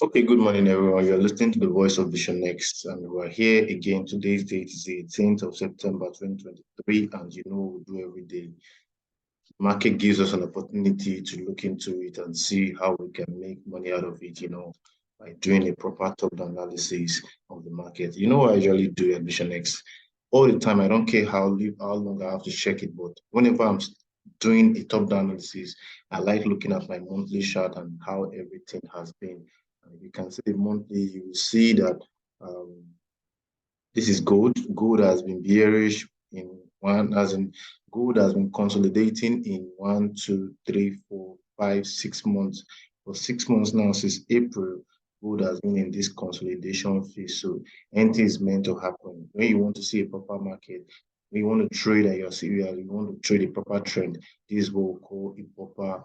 Okay, good morning, everyone. You're listening to the voice of Vision Next, and we're here again. Today's date is the 18th of September 2023, and you know what we do every day. Market gives us an opportunity to look into it and see how we can make money out of it, by doing a proper top-down analysis of the market. You know what I usually do at Vision Next? All the time, I don't care how long I have to check it, but whenever I'm doing a top-down analysis, I like looking at my monthly chart and how everything has been. And you can see the monthly, you will see that um, this is gold. Gold has been bearish in one, as in gold has been consolidating in 1, 2, 3, 4, 5, 6 months. For 6 months now, since April, gold has been in this consolidation phase. So anything is meant to happen. When you want to see a proper market, when you want to trade at your serial, you want to trade a proper trend, this is what we call a proper,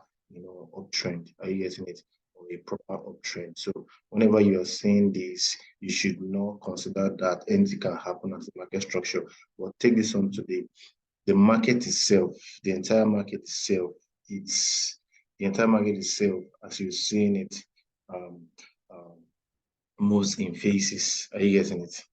uptrend. Are you getting it? Or a proper uptrend. So whenever you are seeing this, you should not consider that anything can happen as a market structure. But take this on today. The market itself, the entire market itself, it's the entire market itself, as you're seeing it, um, um, moves in phases. Are you getting it?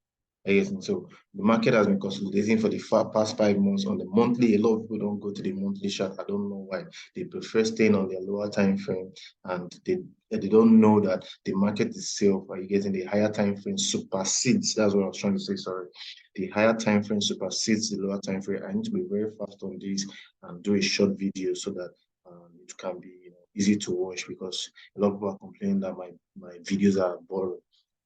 Yes, and so the market has been consolidating for the past 5 months on the monthly. A lot of people don't go to the monthly chart. I don't know why. They prefer staying on their lower time frame, and they don't know that the market itself, are you getting the higher time frame supersedes. That's what I was trying to say. Sorry, the higher time frame supersedes the lower time frame. I need to be very fast on this and do a short video so that it can be easy to watch, because a lot of people are complaining that my videos are boring.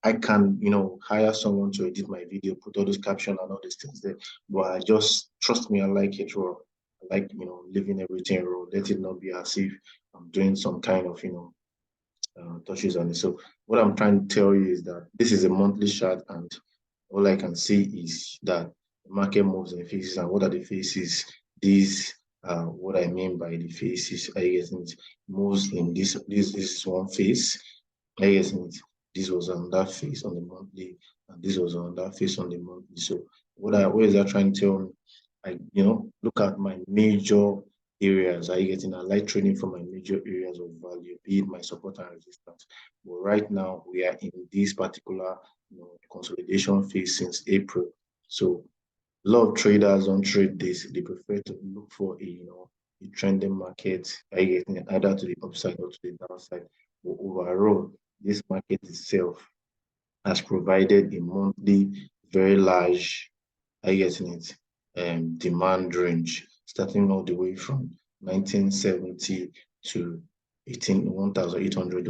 I can, hire someone to edit my video, put all those captions and all these things there. But I just trust me, I like it raw. I like, leaving everything raw. Let it not be as if I'm doing some kind of, touches on it. So what I'm trying to tell you is that this is a monthly chart, and all I can see is that the market moves in phases. And what are the phases? These what I mean by the phases. I guess it moves in this is one phase. I guess it this was on that phase on the monthly, and this was on that phase on the monthly. So what is that trying to tell me? Look at my major areas. Are you getting? I like trading from my major areas of value, be it my support and resistance. But right now we are in this particular consolidation phase since April. So a lot of traders don't trade this. They prefer to look for a trending market, either to the upside or to the downside. But overall, this market itself has provided a monthly very large, demand range, starting all the way from 1970 to 1,800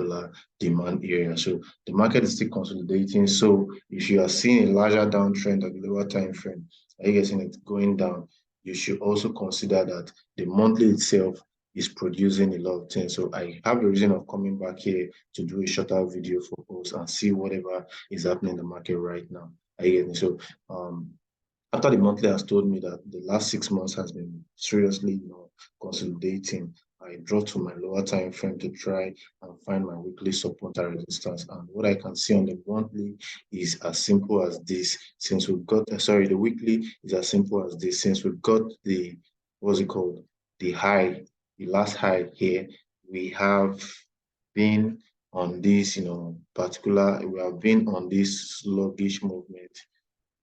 demand area. So the market is still consolidating. So if you are seeing a larger downtrend at the lower time frame, are you getting it going down? You should also consider that the monthly itself is producing a lot of things. So I have a reason of coming back here to do a shorter video for us and see whatever is happening in the market right now. Are you getting it? So after the monthly has told me that the last 6 months has been seriously, consolidating, I draw to my lower time frame to try and find my weekly support and resistance. And what I can see on the monthly is as simple as this. Since we've got, sorry, the weekly is as simple as this. Since we've got the, what's it called, the high, the last high here, we have been on this, we have been on this sluggish movement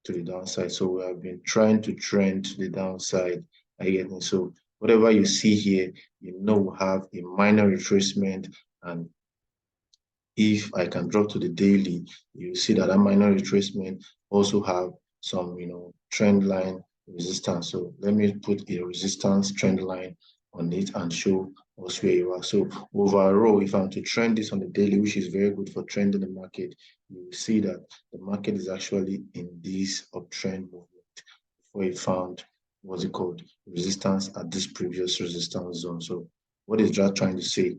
to the downside. So we have been trying to trend to the downside again. So whatever you see here, we have a minor retracement. And if I can drop to the daily, you see that minor retracement also have some, trend line resistance. So let me put a resistance trend line on it and show us where you are. So overall, if I'm to trend this on the daily, which is very good for trending the market, you will see that the market is actually in this uptrend movement before it found what's it called resistance at this previous resistance zone. So what is that trying to say?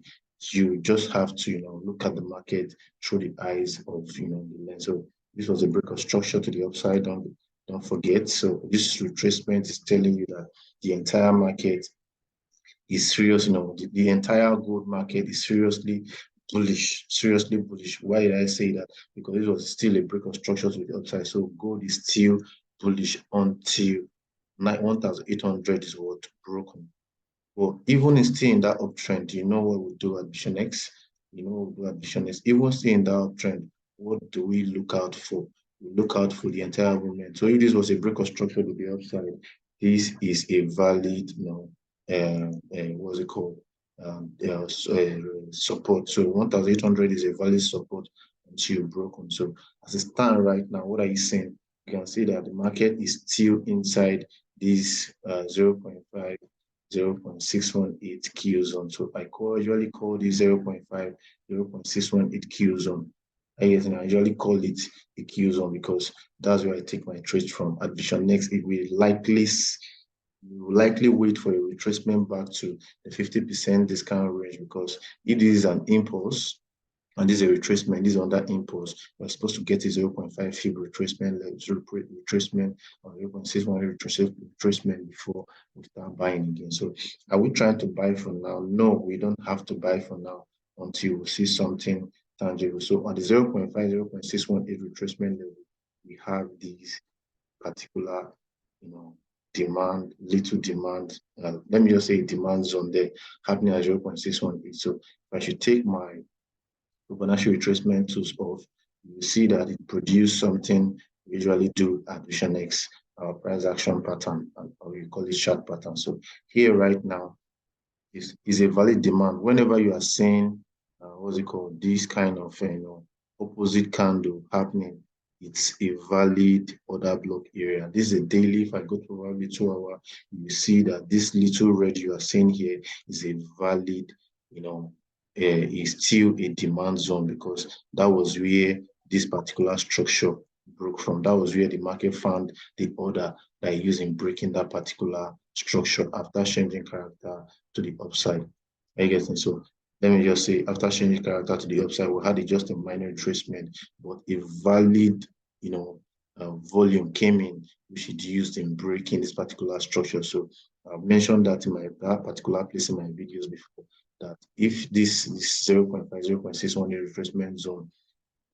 You just have to look at the market through the eyes of the lens. So this was a break of structure to the upside. Don't forget. So this retracement is telling you that the entire market is serious. The entire gold market is seriously bullish. Why did I say that? Because it was still a break of structure to the upside. So gold is still bullish until 1,800 is what broken. But even still in that uptrend, you know what we'll do at Vision X? do addition next. Even seeing that uptrend, what do we look out for? We look out for the entire movement. So if this was a break of structure to the upside, this is a valid, what's it called? Support. So 1,800 is a valid support until broken. So as it stands right now, what are you saying? You can see that the market is still inside this 0.5, 0.618 Q zone. So I usually call this 0.5, 0.618 Q zone. I usually call it a Q zone because that's where I take my trades from. Addition next, it will likely wait for a retracement back to the 50% discount range, because if this is an impulse and this is a retracement, this is under impulse, we're supposed to get a 0.5 fib retracement, retracement or 0.61 retracement before we start buying again. So are we trying to buy for now? No, we don't have to buy for now until we see something tangible. So on the 0.5, 0.618 retracement level, we have these particular, little demand, let me just say demand zone there happening at 0.618. So if I should take my Fibonacci retracement tools off, you will see that it produced something we usually do at Vision X, our price action pattern, or we call it chart pattern. So here right now is a valid demand. Whenever you are seeing, this kind of, opposite candle happening, it's a valid order block area. This is a daily. If I go to probably 2 hour, you see that this little red you are seeing here is a valid, is still a demand zone, because that was where this particular structure broke from. That was where the market found the order that used in breaking that particular structure after changing character to the upside. I guess so. Let me just say, after changing character to the upside, we had just a minor retracement, but a valid, volume came in, which is used in breaking this particular structure. So I've mentioned that in that particular place in my videos before, that if this 0.5, 0.61 retracement zone,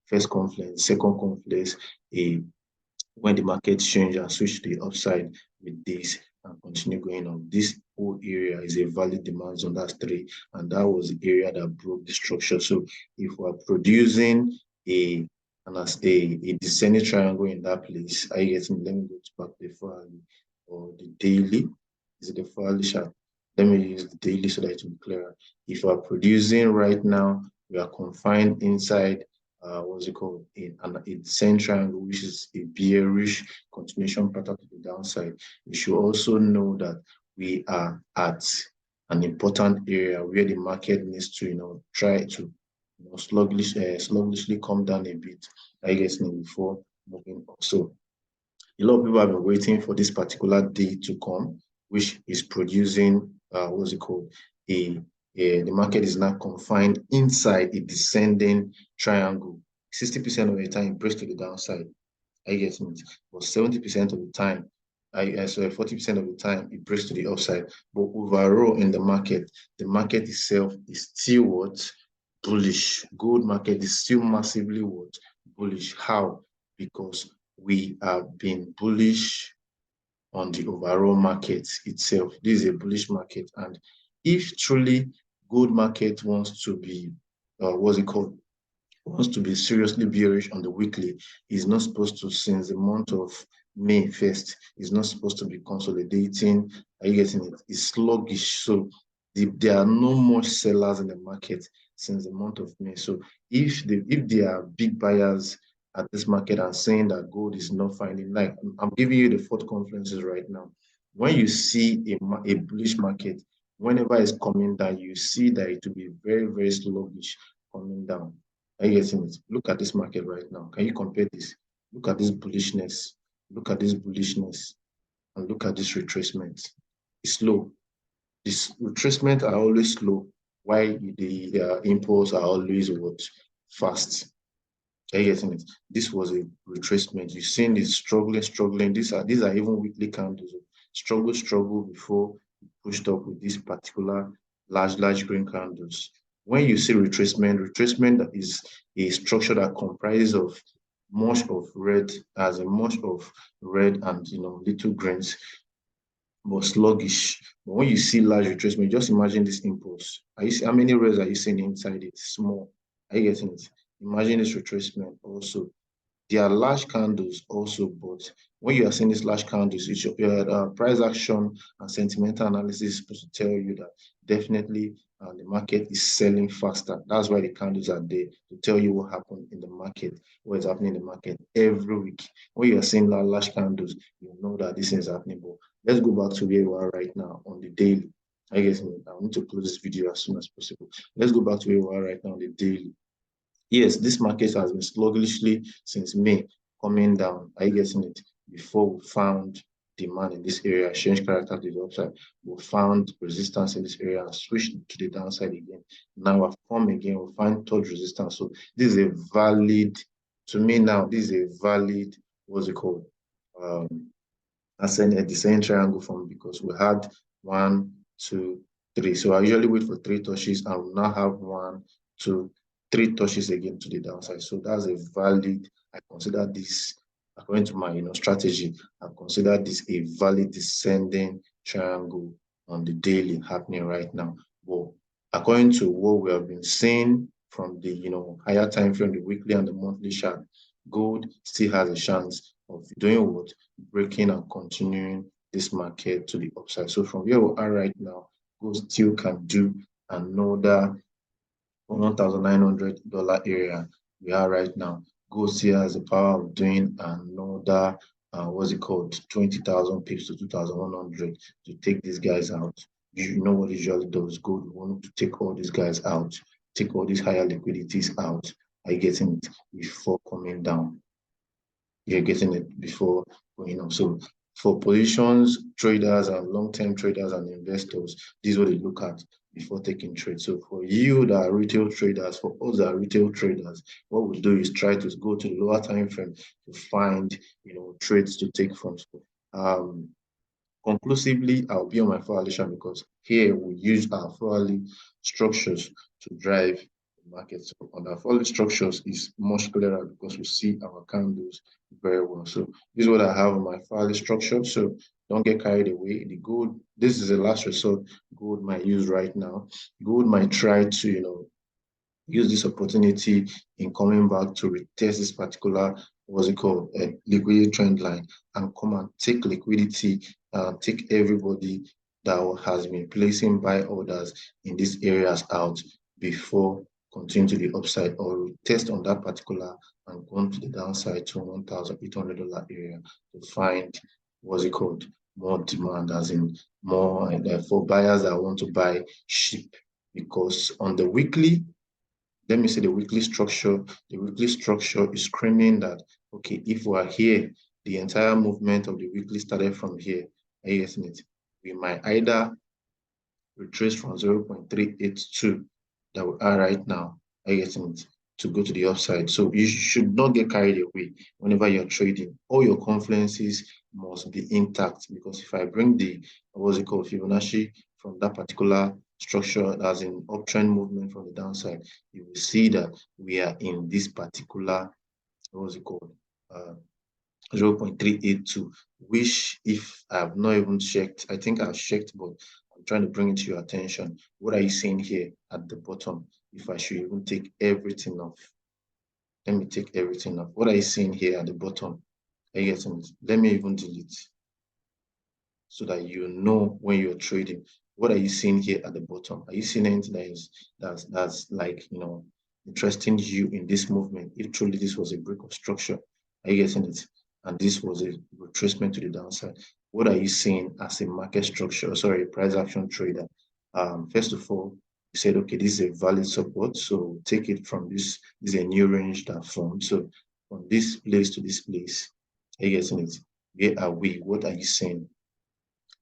first confluence, second confluence, when the market change and switch to the upside with this and continue going on, this whole area is a valid demand zone. That's 3, and that was the area that broke the structure. So if we're producing a descending triangle in that place, are you getting? Let me go to back the Farley or the daily. Is it the Farley chart? Let me use the daily so that it will be clearer. If we're producing right now, we are confined inside what's it called, a descending triangle, which is a bearish continuation pattern to the downside. You should also know that we are at an important area where the market needs to, try to, sluggishly come down a bit, I guess, before moving up. So a lot of people have been waiting for this particular day to come, which is producing, what's it called, the market is now confined inside a descending triangle. 60% of the time, it breaks to the downside. I get it. But 70% of the time, 40% of the time, it breaks to the upside. But overall in the market itself is still what? Bullish. Gold market is still massively what? Bullish. How? Because we have been bullish on the overall market itself. This is a bullish market, and if truly gold market wants to be, wants to be seriously bearish on the weekly, is not supposed to, since the month of May 1st, is not supposed to be consolidating. Are you getting it? It's sluggish. So there are no more sellers in the market since the month of May. So if there are big buyers at this market and saying that gold is not finding, like I'm giving you the 4th conferences right now. When you see a bullish market, whenever it's coming down, you see that it will be very, very sluggish coming down. Are you getting it? Look at this market right now. Can you compare this? Look at this bullishness. Look at this bullishness. And look at this retracement. It's slow. This retracement are always slow, while the impulse are always what? Fast. Are you getting it? This was a retracement. You've seen it struggling. These are even weekly candles. Struggle before pushed up with this particular large green candles. When you see retracement is a structure that comprises of much of red, and little greens, but sluggish. But when you see large retracement, just imagine this impulse. How many reds are you seeing inside it? Small. Are you getting it? Imagine this retracement also. There are large candles also, but when you are seeing these large candles, it's your price action and sentimental analysis is supposed to tell you that definitely the market is selling faster. That's why the candles are there to tell you what happened in the market, what is happening in the market every week. When you are seeing large candles, you know that this is happening. But let's go back to where we are right now on the daily. I guess I need to close this video as soon as possible. Let's go back to where we are right now on the daily. Yes, this market has been sluggishly since May coming down. Are you getting it? Before we found demand in this area, change character to the upside, we found resistance in this area and switched to the downside again. Now I've come again, we find third resistance. So this is a valid, to me now, this is a valid, what's it called? A descending triangle form because we had 1, 2, 3. So I usually wait for 3 touches and we now have 1, 2, 3 touches again to the downside. So that's a valid, I consider this, according to my strategy, I consider this a valid descending triangle on the daily happening right now. But according to what we have been seeing from the higher time frame, the weekly and the monthly chart, gold still has a chance of doing what? Breaking and continuing this market to the upside. So from where we are right now, gold still can do another $1,900 area we are right now. Gold still has the power of doing another what's it called, 20,000 pips to 2,100 to take these guys out. You know what it usually does. Gold, we want to take all these guys out, take all these higher liquidities out. Are you getting it? Before coming down. You're getting it before going up. So for positions, traders and long-term traders and investors, this is what they look at before taking trades. So for you that are retail traders, for us that are retail traders, what we do is try to go to the lower time frame to find trades to take from. Conclusively, I'll be on my correlation because here we use our Farley structures to drive the market. So on our Farley structures is much clearer because we see our candles very well. So this is what I have on my Farley structure. So don't get carried away. The gold, this is the last resort gold might use right now. Gold might try to use this opportunity in coming back to retest this particular, what's it called, a liquidity trend line and come and take liquidity, take everybody that has been placing buy orders in these areas out before continue to the upside or retest on that particular and go to the downside to $1,800 area to find, what's it called, more demand, as in more for buyers that want to buy cheap. Because on the weekly, let me say the weekly structure is screaming that, okay, if we are here, the entire movement of the weekly started from here, we might either retrace from 0.382 that we are right now, to go to the upside. So you should not get carried away whenever you're trading. All your confidences must be intact, because if I bring the, what's it called, Fibonacci from that particular structure as an uptrend movement from the downside, you will see that we are in this particular, what's it called, 0.382, which if I have not even checked, I think I've checked, but I'm trying to bring it to your attention. What are you seeing here at the bottom? If I should even take everything off, let me take everything off. What are you seeing here at the bottom? Are you getting it? Let me even delete so that you know when you're trading. What are you seeing here at the bottom? Are you seeing anything that's like interesting you in this movement? If truly this was a break of structure, are you getting it? And this was a retracement to the downside. What are you seeing as a market structure? Sorry, a price action trader. First of all, you said, okay, this is a valid support, so take it from this. This is a new range that formed. So from this place to this place, are you getting it? Where are we? What are you seeing?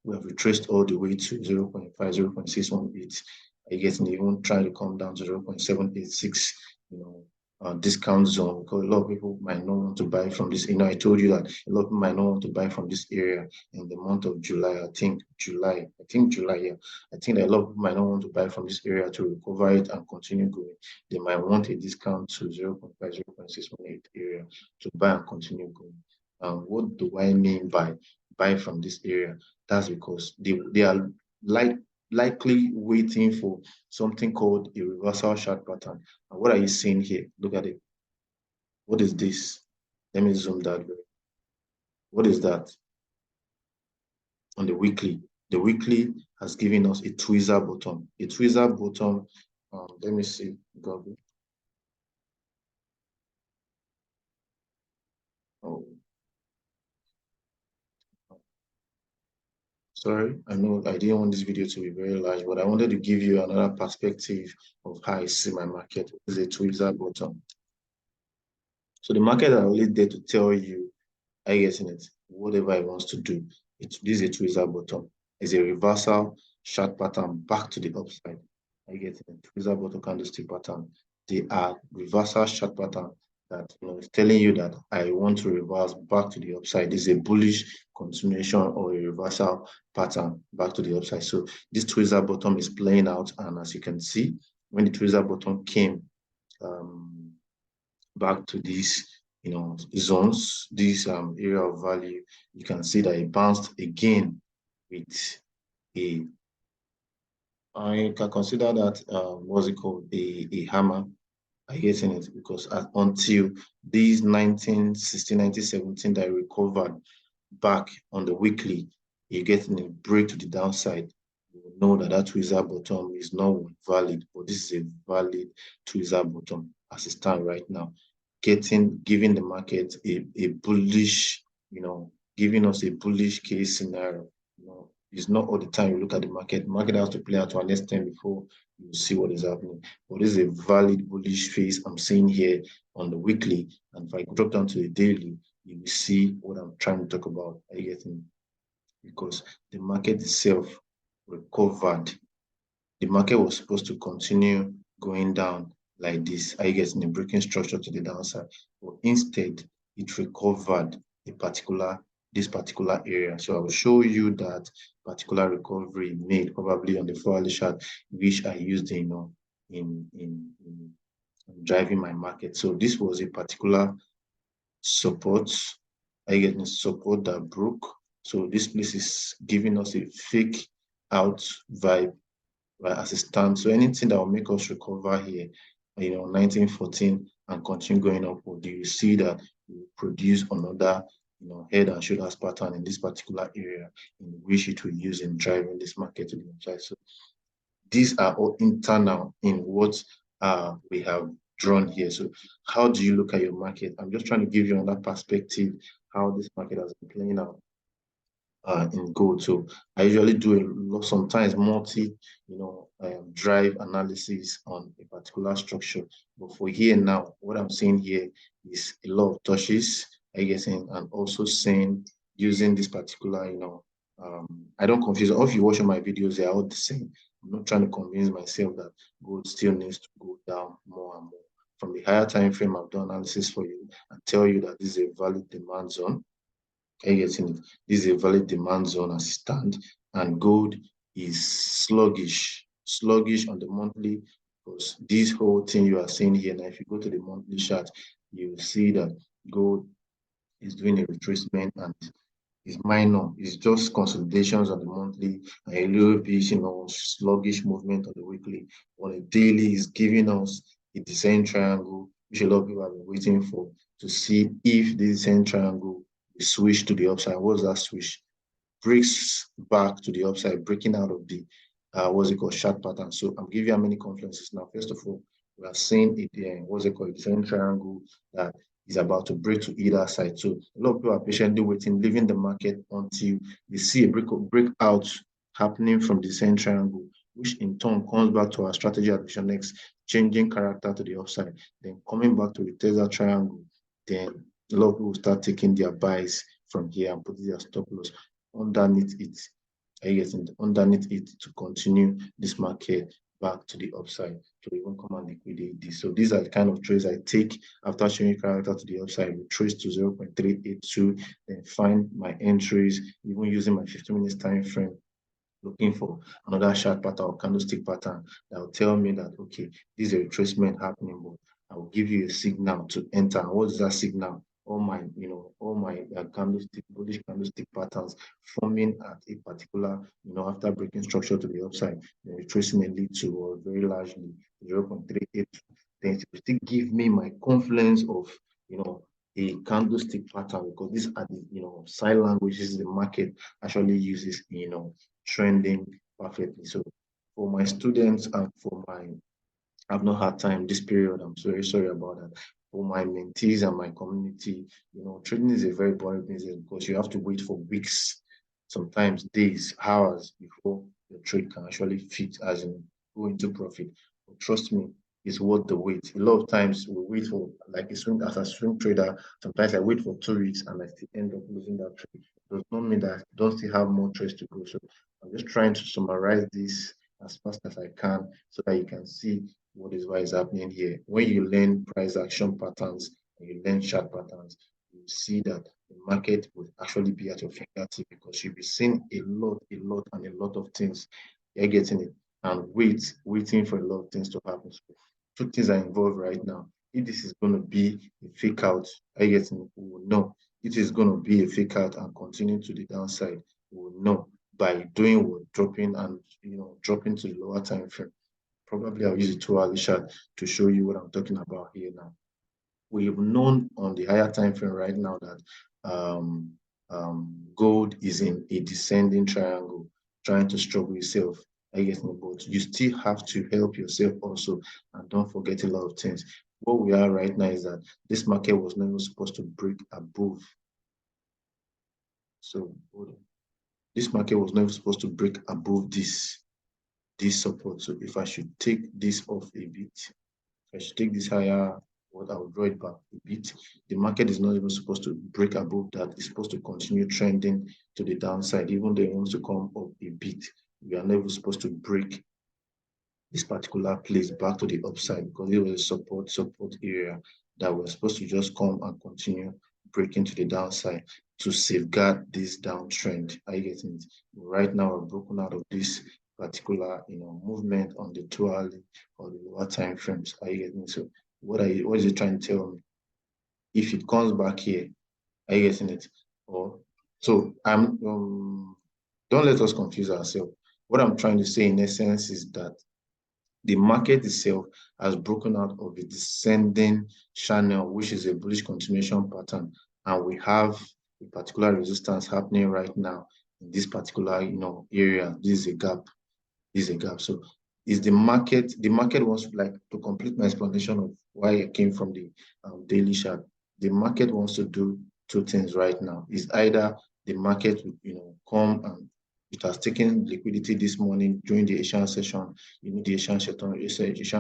We have retraced all the way to 0.5, 0.618. I guess even trying to come down to 0.786, discount zone, because a lot of people might not want to buy from this. I told you that a lot of people might not want to buy from this area in the month of July. I think July, yeah. I think that a lot of people might not want to buy from this area to recover it and continue going. They might want a discount to 0.5, 0.618 area to buy and continue going. What do I mean by buy from this area? That's because they are like likely waiting for something called a reversal chart pattern. And what are you seeing here? Look at it. What is this? Let me zoom that way. What is that? On the weekly. The weekly has given us a tweezer bottom. A tweezer bottom, let me see, Google. Oh, sorry, I know I didn't want this video to be very large, but I wanted to give you another perspective of how I see my market. It's a tweezer bottom. So the market are only there to tell you, I guess in it, whatever it wants to do. This is a tweezer bottom. It's a reversal chart pattern back to the upside. I get it. Tweezer bottom candlestick pattern. They are reversal chart pattern that is telling you that I want to reverse back to the upside. This is a bullish continuation or a reversal pattern back to the upside. So this tweezer bottom is playing out, and as you can see, when the tweezer bottom came back to these zones, this area of value, you can see that it bounced again with a, I can consider that what's it called, a hammer. I guess in it, because until these 1916, 1917 that recovered back on the weekly, you get a break to the downside, you know that that tweezer bottom is not valid, but this is a valid tweezer bottom as it stands right now, giving the market a bullish, giving us a bullish case scenario. It's not all the time you look at the market. The market has to play out to an extent before you see what is happening. But this is a valid bullish phase I'm seeing here on the weekly. And if I drop down to the daily, you will see what I'm trying to talk about. Are you getting? Because the market itself recovered. The market was supposed to continue going down like this. Are you getting a breaking structure to the downside? But instead, it recovered this particular area. So I will show you that particular recovery made probably on the 4-hourly chart, which I used in driving my market. So this was a particular support. I get support that broke. So this place is giving us a fake out vibe, right, as it stands. So anything that will make us recover here, 1914 and continue going upward, you see that we produce another head and shoulders pattern in this particular area in which it will use in driving this market to the upside. So these are all internal in what we have drawn here. So how do you look at your market? I'm just trying to give you another perspective how this market has been playing out in gold. So I usually do a lot, sometimes drive analysis on a particular structure. But for here now, what I'm saying here is a lot of touches, I guess, and also saying using this particular, I don't confuse. All of you watching my videos, they are all the same. I'm not trying to convince myself that gold still needs to go down more and more. From the higher time frame, I've done analysis for you and tell you that this is a valid demand zone. Are you getting it? This is a valid demand zone as it stands, and gold is sluggish on the monthly, because this whole thing you are seeing here now, if you go to the monthly chart, you will see that gold is doing a retracement and is minor. It's just consolidations on the monthly and a little bit, sluggish movement on the weekly. On the daily is giving us a descent triangle, which a lot of people have been waiting for, to see if this descent triangle is switch to the upside. What's that switch? Breaks back to the upside, breaking out of the what's it called, chart pattern. So I'm giving you how many confluences now. First of all, we are seeing it what's it called, descent triangle that is about to break to either side. So a lot of people are patiently waiting, leaving the market until they see a breakout happening from the descent triangle, which in turn comes back to our strategy at Vision X, changing character to the upside, then coming back to the Tesla triangle. Then a lot of people start taking their buys from here and putting their stop loss underneath it. Underneath it to continue this market back to the upside to even come and liquidate this. So these are the kind of trades I take after showing character to the upside. We trace to 0.382, then find my entries, even using my 15 minutes time frame, looking for another chart pattern or candlestick pattern that will tell me that, okay, this is a retracement happening, but I will give you a signal to enter. And what is that signal? All my candlestick, bullish candlestick patterns forming at a particular, after breaking structure to the upside, retracing a lead to or very largely 0.38, then it will still give me my confidence of, a candlestick pattern, because these are the, sign languages the market actually uses, trending perfectly. So for my students and for my, I've not had time this period. I'm very sorry about that. For my mentees and my community, trading is a very boring business because you have to wait for weeks, sometimes days, hours before your trade can actually fit as in go into profit. But trust me, it's worth the wait. A lot of times we wait for like a swing as a swing trader. Sometimes I wait for 2 weeks and I still end up losing that trade. Does not mean that I don't still have more trades to go. So I'm just trying to summarize this as fast as I can so that you can see what is happening here. When you learn price action patterns and you learn chart patterns, you see that the market will actually be at your fingertip because you'll be seeing and a lot of things. You're getting it and waiting for a lot of things to happen. So two things are involved right now. If this is going to be a fake out, I get it, we will know. If it is going to be a fake out and continue to the downside, we will know by doing what dropping and dropping to the lower time frame. Probably I'll use a 2 hour chart to show you what I'm talking about here now. We've known on the higher time frame right now that gold is in a descending triangle, trying to struggle itself. I guess, but you still have to help yourself also, and don't forget a lot of things. What we are right now is that this market was never supposed to break above. So this market was never supposed to break above this support. So if I should take this off a bit, I should take this higher, what I'll draw it back a bit. The market is not even supposed to break above that. It's supposed to continue trending to the downside, even though it wants to come up a bit. We are never supposed to break this particular place back to the upside because it was a support area that was supposed to just come and continue breaking to the downside to safeguard this downtrend. Are you getting it? Right now, we're broken out of this particular, movement on the 2 hourly or the lower time frames. Are you getting it? So what is it trying to tell me? If it comes back here, are you getting it? Or so I'm don't let us confuse ourselves. What I'm trying to say in essence is that the market itself has broken out of a descending channel, which is a bullish continuation pattern, and we have a particular resistance happening right now in this particular area. This is a gap. This is a gap. So is the market wants to complete my explanation of why I came from the daily chart. The market wants to do two things right now. Is either the market will come and it has taken liquidity this morning during the Asian session. The Asian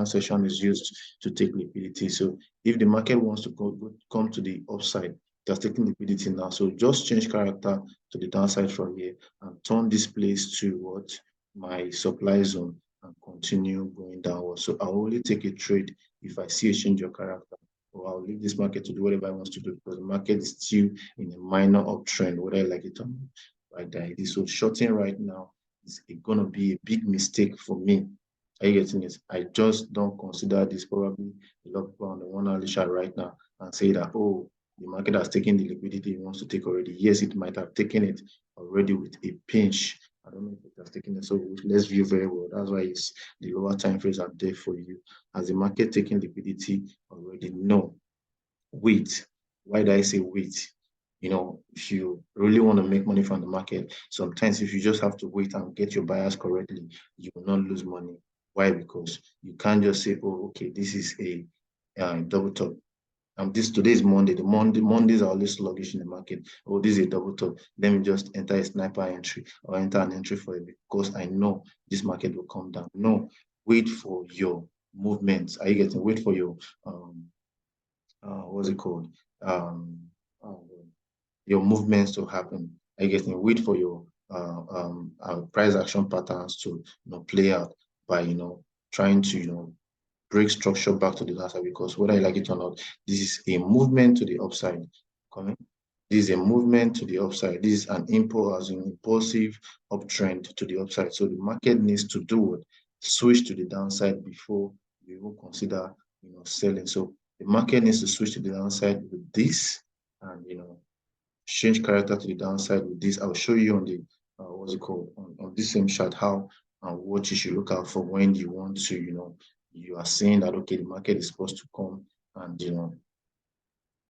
session is used to take liquidity. So if the market wants to come to the upside, it has taken liquidity now. So just change character to the downside from here and turn this place to what? My supply zone and continue going downward. So I'll only take a trade if I see a change of character, or I'll leave this market to do whatever it wants to do because the market is still in a minor uptrend, whether I like it or not. Like that. So shorting right now is going to be a big mistake for me. Are you getting it? I just don't consider this. Probably a lot of people on the 1 hour chart right now and say that, oh, the market has taken the liquidity it wants to take already. Yes, it might have taken it already with a pinch. I don't know if it has taken it. So let's view very well. That's why it's the lower time frames are there for you. Has the market taken liquidity already? No. Wait. Why do I say wait? If you really want to make money from the market, sometimes if you just have to wait and get your buyers correctly, you will not lose money. Why? Because you can't just say, oh, okay, this is a double top. Today is Monday. Mondays are always sluggish in the market. Oh, this is a double top. Let me just enter a sniper entry or enter an entry for it because I know this market will come down. No, wait for your movements. Are you getting? Wait for your what's it called? Your movements to happen. I guess wait for your price action patterns to play out by trying to break structure back to the downside, because whether I like it or not, this is a movement to the upside. Coming. This is a movement to the upside. This is an impulsive uptrend to the upside. So the market needs to do what? Switch to the downside before you will consider selling. So the market needs to switch to the downside with this, and change character to the downside with this. I'll show you on the what's it called on this same chart how and what you should look out for when you want to, you are saying that okay, the market is supposed to come and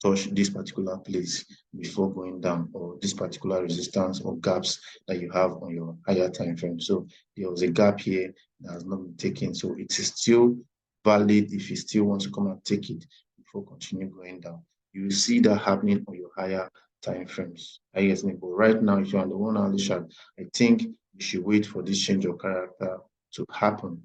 touch this particular place before going down, or this particular resistance or gaps that you have on your higher time frame. So there was a gap here that has not been taken. So it is still valid if you still want to come and take it before continue going down. You will see that happening on your higher time frames. I guess, but right now, if you're on the 1 hourly chart, I think you should wait for this change of character to happen.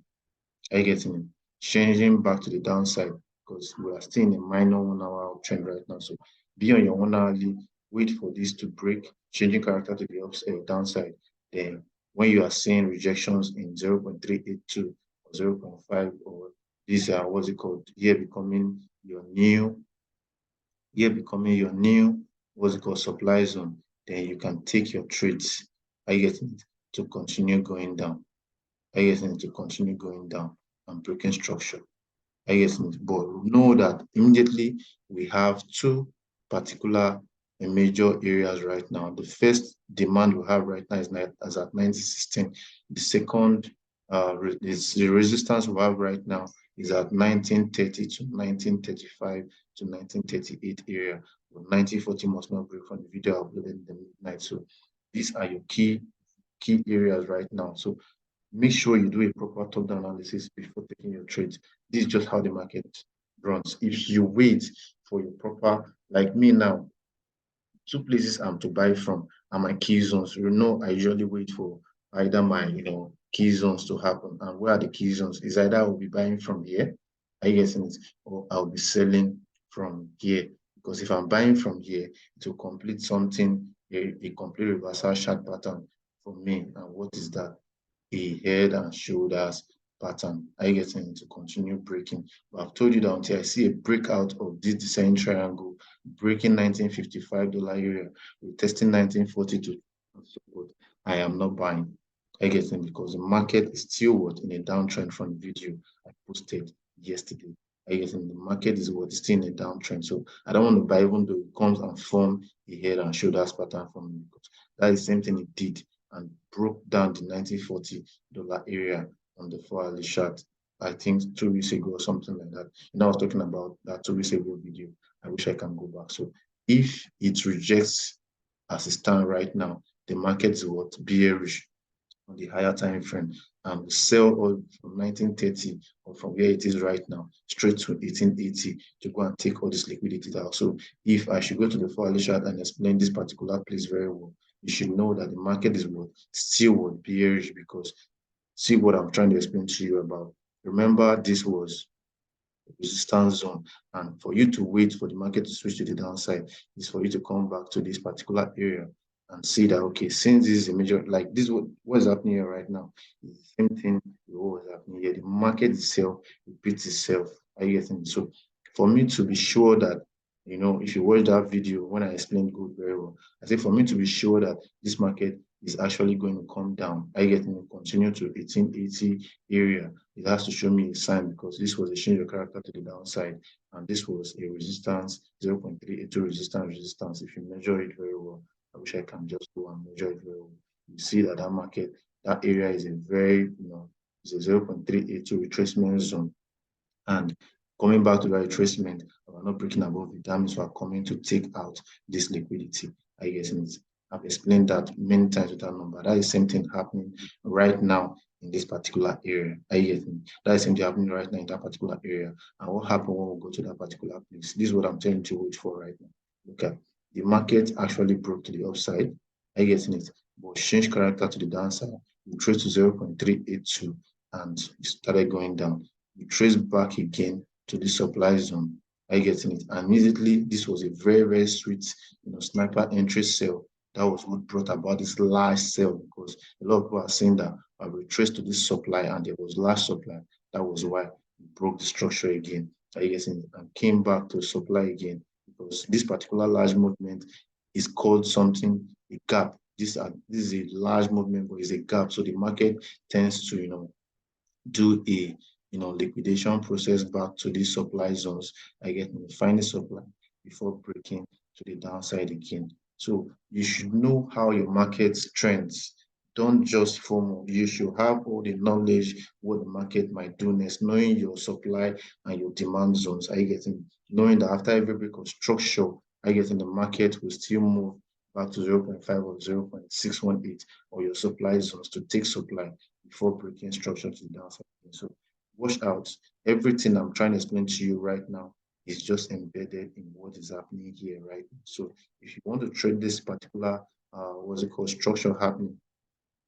Are you getting it? Changing back to the downside, because we are still in a minor 1 hour trend right now. So be on your 1 hourly, wait for this to break, changing character to the upside, downside. Then when you are seeing rejections in 0.382 or 0.5, or these are what's it called, here becoming your new, what's it called, supply zone, then you can take your trades. Are you getting it? To continue going down. Are you getting it? To continue going down and breaking structure. I guess, but know that immediately we have two particular major areas right now. The first demand we have right now is at 1916. The second is the resistance we have right now is at 1930 to 1935 to 1938 area. But 1940 must not break from the video uploaded in the midnight. So these are your key areas right now. So make sure you do a proper top-down analysis before taking your trades. This is just how the market runs. If you wait for your proper, like me now, two places I'm to buy from are my key zones. I usually wait for either my key zones to happen. And where are the key zones? Is either I'll be buying from here, are you getting it? Or I'll be selling from here. Because if I'm buying from here, it will complete something, a complete reversal chart pattern for me. And what is that? A head and shoulders pattern. I get to continue breaking. But I've told you that until I see a breakout of this descending triangle, breaking $1955 area, testing 1942, and so forth, I am not buying. I get it because the market is still in a downtrend from the video I posted yesterday. I guess in the market is still in a downtrend. So I don't want to buy even though it comes and form a head and shoulders pattern for me, because that is the same thing it did and broke down the $1940 area on the 4-hourly chart, I think 2 weeks ago or something like that. I was talking about that 2 weeks ago video. I wish I can go back. So if it rejects as it stands right now, the market is bearish on the higher time frame, and sell all from 1930 or from where it is right now straight to 1880 to go and take all this liquidity out. So if I should go to the 4-hourly chart and explain this particular place very well, you should know that the market is still bearish, because see what I'm trying to explain to you about. Remember, this was resistance zone, and for you to wait for the market to switch to the downside is for you to come back to this particular area and see that okay, since this is a major, like this, what is happening here right now is the same thing what was happening here. The market itself repeats itself. Are you getting it? So for me to be sure that, if you watch that video when I explained good very well, I say for me to be sure that this market is actually going to come down, I get to continue to 1880 area, it has to show me a sign, because this was a change of character to the downside, and this was a resistance, 0.382 resistance. If you measure it very well, I wish I can just go and measure it very well. You see that market, that area is a very, it's a 0.382 retracement zone. And coming back to the retracement, we're not breaking above it. That means we're coming to take out this liquidity. I guess I've explained that many times with that number. That is the same thing happening right now in this particular area. I get me. That is the same thing happening right now in that particular area. And what happened when we go to that particular place? This is what I'm telling you to wait for right now. Look at the market actually broke to the upside. I get it, but change character to the downside. We trade to 0.382 and it started going down. We trace back again to the supply zone. Are you getting it? And immediately, this was a very, very sweet, sniper entry sell. That was what brought about this large sell, because a lot of people are saying that I will trace to this supply and there was large supply. That was why we broke the structure again. Are you getting it? And came back to supply again, because this particular large movement is called something, a gap. This is a large movement, but it's a gap. So the market tends to, do a liquidation process back to these supply zones. I get find the supply before breaking to the downside again. So you should know how your market trends. Don't just FOMO. You should have all the knowledge what the market might do next, knowing your supply and your demand zones. Are you getting? Knowing that after every break of structure, are you getting, the market will still move back to 0.5 or 0.618 or your supply zones to take supply before breaking structure to the downside. So watch out. Everything I'm trying to explain to you right now is just embedded in what is happening here right now. So if you want to trade this particular what's it called structure happening,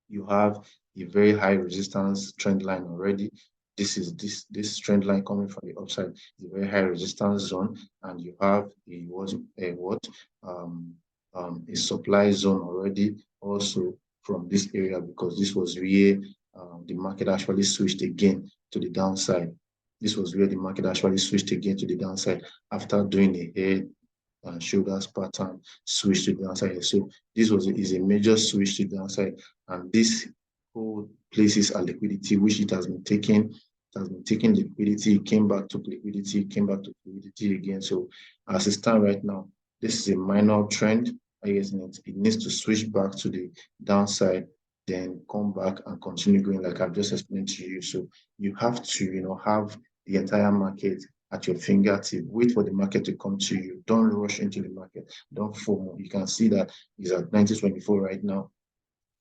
you have a very high resistance trend line already. This trend line coming from the upside is a very high resistance zone, and you have a supply zone already also from this area, because this was where the market actually switched again to the downside. This was where the market actually switched again to the downside after doing a head and shoulders pattern switch to the downside. So this is a major switch to the downside, and this whole places a liquidity which it has been taking. It has been taking liquidity, came back to liquidity, came back to liquidity again. So as it stands right now, this is a minor trend. I guess it needs to switch back to the downside, then come back and continue going like I've just explained to you. So you have to, have the entire market at your fingertip. Wait for the market to come to you. Don't rush into the market. Don't FOMO. You can see that it's at 1924 right now,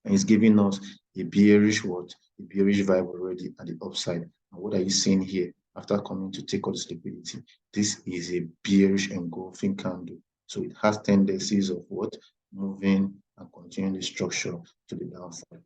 and it's giving us a bearish what? A bearish vibe already at the upside. And what are you seeing here? After coming to take all this liquidity, this is a bearish engulfing candle. So it has tendencies of what? Moving and continuing the structure to the downside.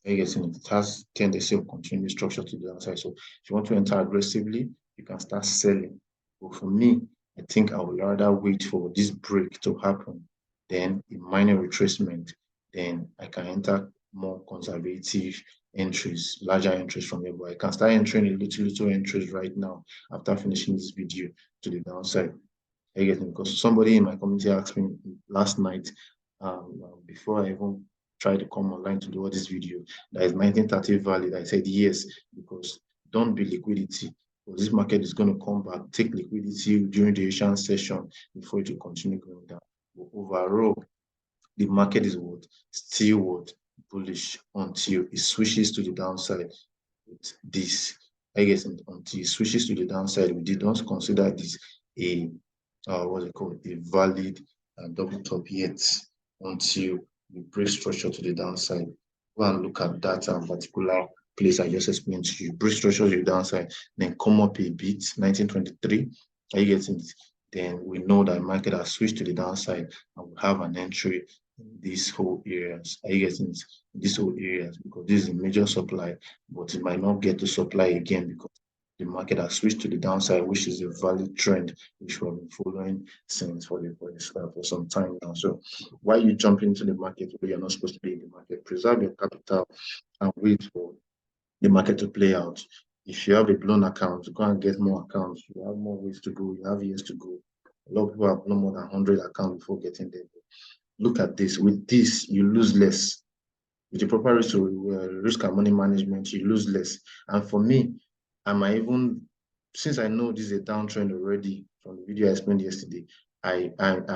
I guess it has tendency of continuing the structure to the downside. So if you want to enter aggressively, you can start selling. But for me, I think I would rather wait for this break to happen, then a minor retracement, then I can enter more conservative entries, larger entries from here. But I can start entering a little entries right now after finishing this video to the downside. I get it, because somebody in my community asked me last night, before I even tried to come online to do all this video, that is 1930 valid. I said yes, because don't be liquidity. Because this market is going to come back, take liquidity during the Asian session before it will continue going down. But overall, the market is what? Still what? Bullish until it switches to the downside with this. I guess until it switches to the downside, we did not consider this a what's it called, a valid double top yet, until we break structure to the downside. Go and look at that particular place I just explained to you. Break structure to the downside, then come up a bit, 1923. Are you getting it? Then we know that market has switched to the downside, and we have an entry in these whole areas. Are you getting it? These whole areas, because this is a major supply, but it might not get to supply again because the market has switched to the downside, which is a valid trend which we have been following since for some time now. So why you jump into the market where you're not supposed to be in the market? Preserve your capital and wait for the market to play out. If you have a blown account, go and get more accounts. You have more ways to go. You have years to go. A lot of people have no more than 100 accounts before getting there. Look at this. With this, you lose less. With the proper risk and money management, you lose less. And for me, I might even, since I know this is a downtrend already from the video I explained yesterday, I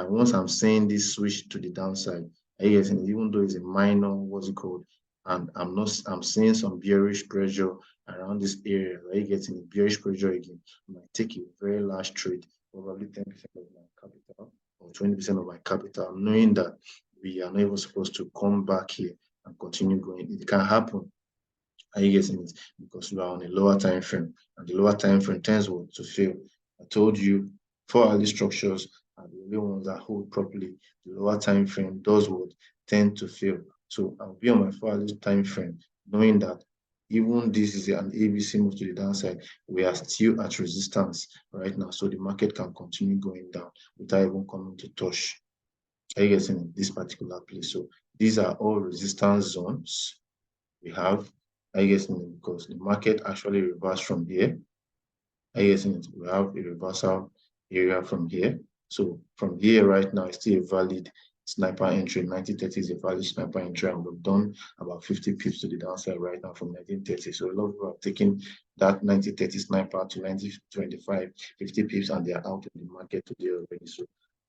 once I'm saying this switch to the downside, even though it's a minor, what's it called, and I'm seeing some bearish pressure around this area, right? Getting a bearish pressure again, I might take a very large trade, probably 10% of my capital or 20% of my capital, knowing that we are not even supposed to come back here and continue going. It can happen. Are you getting it? Because we are on a lower time frame, and the lower time frame tends to fail. I told you 4-hourly structures are the only ones that hold properly. The lower time frame does what tend to fail. So I'll be on my 4-hourly time frame, knowing that even this is an ABC move to the downside, we are still at resistance right now. So the market can continue going down without even coming to touch. Are you getting this particular place? So these are all resistance zones we have. I guess because the market actually reversed from here. I guess we have a reversal area from here. So from here right now, it's still a valid sniper entry. 1930 is a valid sniper entry, and we've done about 50 pips to the downside right now from 1930. So a lot of people have taken that 1930 sniper to 1925, 50 pips, and they're out in the market today already. So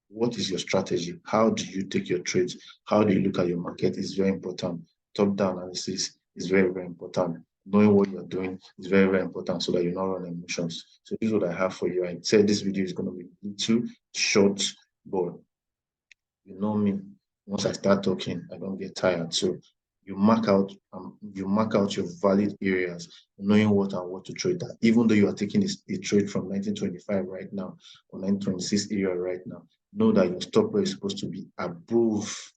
what is your strategy? How do you take your trades? How do you look at your market? Is very important. Top-down analysis is very, very important. Knowing what you're doing is very, very important so that you're not running emotions. So this is what I have for you. I said this video is going to be little short, but you know me. Once I start talking, I don't get tired. So you mark out your valid areas, knowing what and what to trade at. Even though you are taking a trade from 1925 right now or 1926 area right now, know that your stop loss is supposed to be above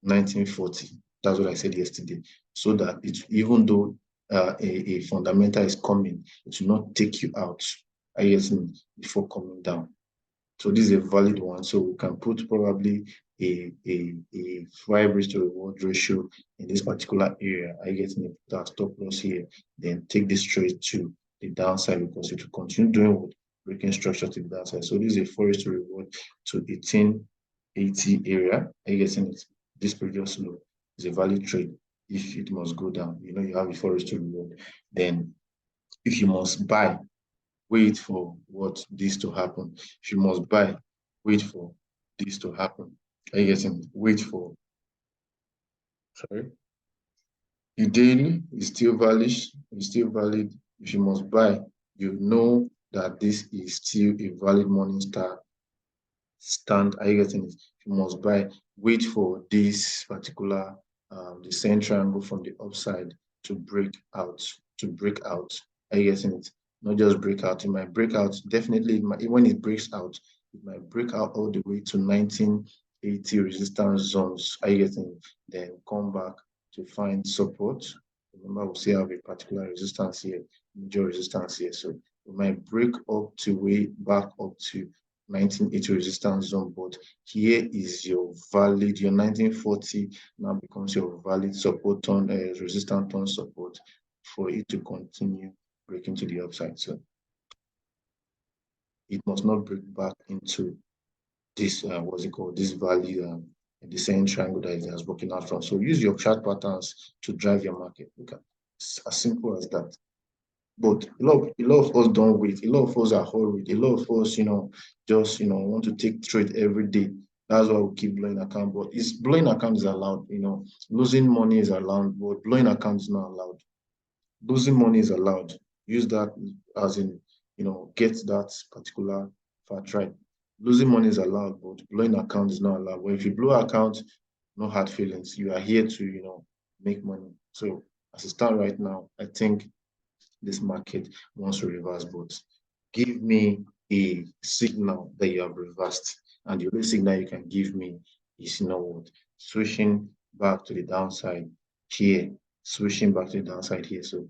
1940. That's what I said yesterday. So that even though a fundamental is coming, it will not take you out, I guess, before coming down. So this is a valid one. So we can put probably a 5 risk to reward ratio in this particular area. I get that stop loss here, then take this trade to the downside because it will continue doing what breaking structure to the downside. So this is a 4 risk to reward to 1880 area. I guess in it, this previous low is a valid trade. If it must go down, you know you have a 4 risk to reward. Then if you must buy, wait for what this to happen. If you must buy, wait for this to happen. Are you getting? Wait for, sorry. The daily is still valid. Is still valid. If you must buy, you know that this is still a valid Morningstar stand. Are you getting it? If you must buy, wait for this particular the center triangle from the upside to break out. To break out. Are you getting it? Not just break out. It might break out. Definitely, when it breaks out, it might break out all the way to 1980 resistance zones. Are you getting it? Then come back to find support. Remember, we still have a particular resistance here, major resistance here. So we might break up to way back up to 1980 resistance zone, but here is your valid, your 1940 now becomes your valid support on resistance on support for it to continue breaking to the upside. So it must not break back into this what's it called, this value the same triangle that it has broken out from. So use your chart patterns to drive your market. Look at it's as simple as that. But a lot of us don't wait. A lot of us are hurried. A lot of us, just want to take trade every day. That's why we keep blowing account. But it's blowing account is allowed. Losing money is allowed, but blowing account is not allowed. Losing money is allowed. Use that as in, get that particular fact right. Losing money is allowed, but blowing account is not allowed. But if you blow account, no hard feelings. You are here to, make money. So as it stands right now, I think this market wants to reverse, but give me a signal that you have reversed. And the only signal you can give me is, what? Switching back to the downside here, switching back to the downside here. So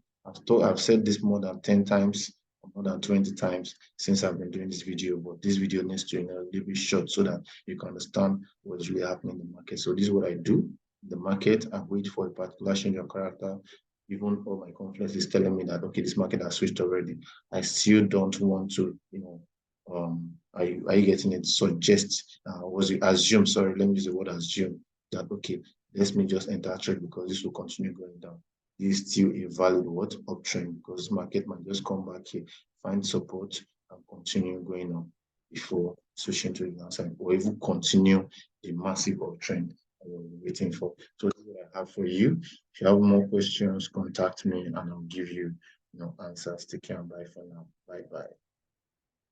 I've said this more than 10 times, more than 20 times since I've been doing this video, but this video needs to, a little bit short so that you can understand what's really happening in the market. So this is what I do in the market. I wait for a particular change of character. Even all my confidence is telling me that, okay, this market has switched already. I still don't want to, are you getting it? Suggest, was it assume, sorry, let me use the word assume that, okay, let me just enter trade because this will continue going down. This is still a valid what? Uptrend, because this market might just come back here, find support and continue going on before switching to the downside or even continue the massive uptrend we're waiting for. So this is what I have for you. If you have more questions, contact me and I'll give you, answers. Take care and bye for now. Bye bye.